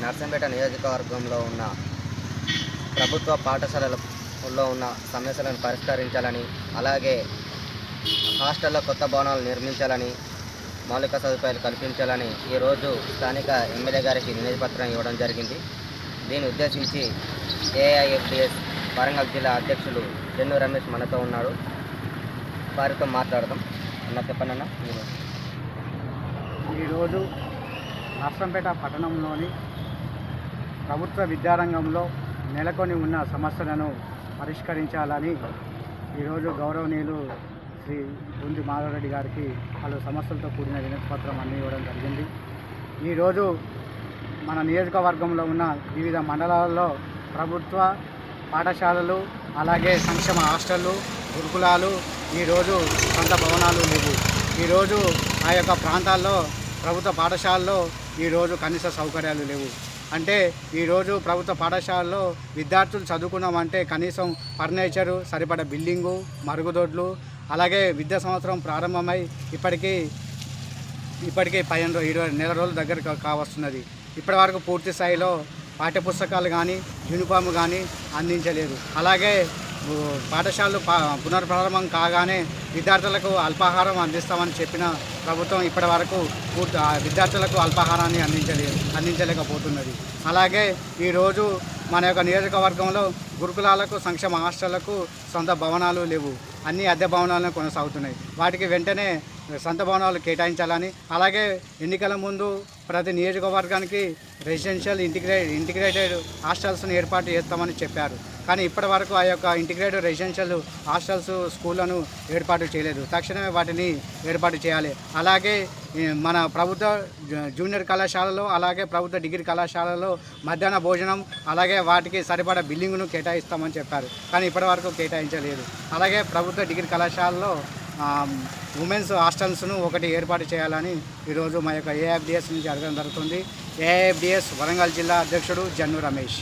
నర్సంపేట నియోజకవర్గంలో ఉన్న ప్రభుత్వ పాఠశాలలలో ఉన్న సమస్యలను పరిష్కరించాలని, అలాగే హాస్టల్లో కొత్త భవనాలు నిర్మించాలని, మౌలిక సదుపాయాలు కల్పించాలని ఈరోజు స్థానిక ఎమ్మెల్యే గారికి వినతిపత్రం ఇవ్వడం జరిగింది. దీన్ని ఉద్దేశించి ఏఐఎఫ్డిఎస్ వరంగల్ జిల్లా అధ్యక్షులు చెన్ను రమేష్ మనతో ఉన్నాడు. వారితో మాట్లాడదాం. అన్న చెప్పండి అన్న. ఈరోజు నర్సంపేట పట్టణంలోని ప్రభుత్వ విద్యారంగంలో నెలకొని ఉన్న సమస్యలను పరిష్కరించాలని ఈరోజు గౌరవనీయులు శ్రీ బుంది మాధవరెడ్డి గారికి పలు సమస్యలతో కూడిన వినతిపత్రం ఇవ్వడం జరిగింది. ఈరోజు మన నియోజకవర్గంలో ఉన్న వివిధ మండలాల్లో ప్రభుత్వ పాఠశాలలు, అలాగే సంక్షేమ హాస్టళ్ళు, గురుకులాలు, ఈరోజు సొంత భవనాలు లేవు. ఈరోజు ఆ యొక్క ప్రాంతాల్లో ప్రభుత్వ పాఠశాలలో ఈరోజు కనీస సౌకర్యాలు లేవు. అంటే ఈరోజు ప్రభుత్వ పాఠశాలలో విద్యార్థులు చదువుకున్నామంటే కనీసం ఫర్నిచరు, సరిపడ బిల్డింగు, మరుగుదొడ్లు, అలాగే విద్యా సంవత్సరం ప్రారంభమై ఇప్పటికీ 20 నెల రోజుల దగ్గర కావస్తున్నది. ఇప్పటి వరకు పూర్తి స్థాయిలో పాఠ్యపుస్తకాలు కానీ, యూనిఫామ్ కానీ అందించలేదు. అలాగే పాఠశాలలు పునర్ప్రారంభం కాగానే విద్యార్థులకు అల్పాహారం అందిస్తామని చెప్పిన ప్రభుత్వం ఇప్పటి వరకు విద్యార్థులకు అల్పాహారాన్ని అందించలేకపోతున్నది. అలాగే ఈరోజు మన యొక్క నియోజకవర్గంలో గురుకులాలకు, సంక్షేమ హాస్టళ్లకు సొంత భవనాలు లేవు. అన్ని అద్దె భవనాలను కొనసాగుతున్నాయి. వాటికి వెంటనే సొంత భవనాలు కేటాయించాలని, అలాగే ఎన్నికల ముందు ప్రతి నియోజకవర్గానికి రెసిడెన్షియల్ ఇంటిగ్రేటెడ్ హాస్టల్స్ను ఏర్పాటు చేస్తామని చెప్పారు. కానీ ఇప్పటి వరకు ఆ యొక్క ఇంటిగ్రేటెడ్ రెసిడెన్షియల్ హాస్టల్స్, స్కూళ్లను ఏర్పాటు చేయలేదు. తక్షణమే వాటిని ఏర్పాటు చేయాలి. అలాగే మన ప్రభుత్వ జూనియర్ కళాశాలలో, అలాగే ప్రభుత్వ డిగ్రీ కళాశాలలో మధ్యాహ్న భోజనం, అలాగే వాటికి సరిపడా బిల్డింగ్ను కేటాయిస్తామని చెప్పారు. కానీ ఇప్పటి వరకు కేటాయించలేదు. అలాగే ప్రభుత్వ డిగ్రీ కళాశాలలో ఉమెన్స్ హాస్టల్స్ను ఒకటి ఏర్పాటు చేయాలని ఈరోజు మా యొక్క ఏఐఎఫ్డిఎస్ నుంచి అడగడం జరుగుతుంది. ఏఐఎఫ్డిఎస్ వరంగల్ జిల్లా అధ్యక్షుడు చెన్ను రమేష్.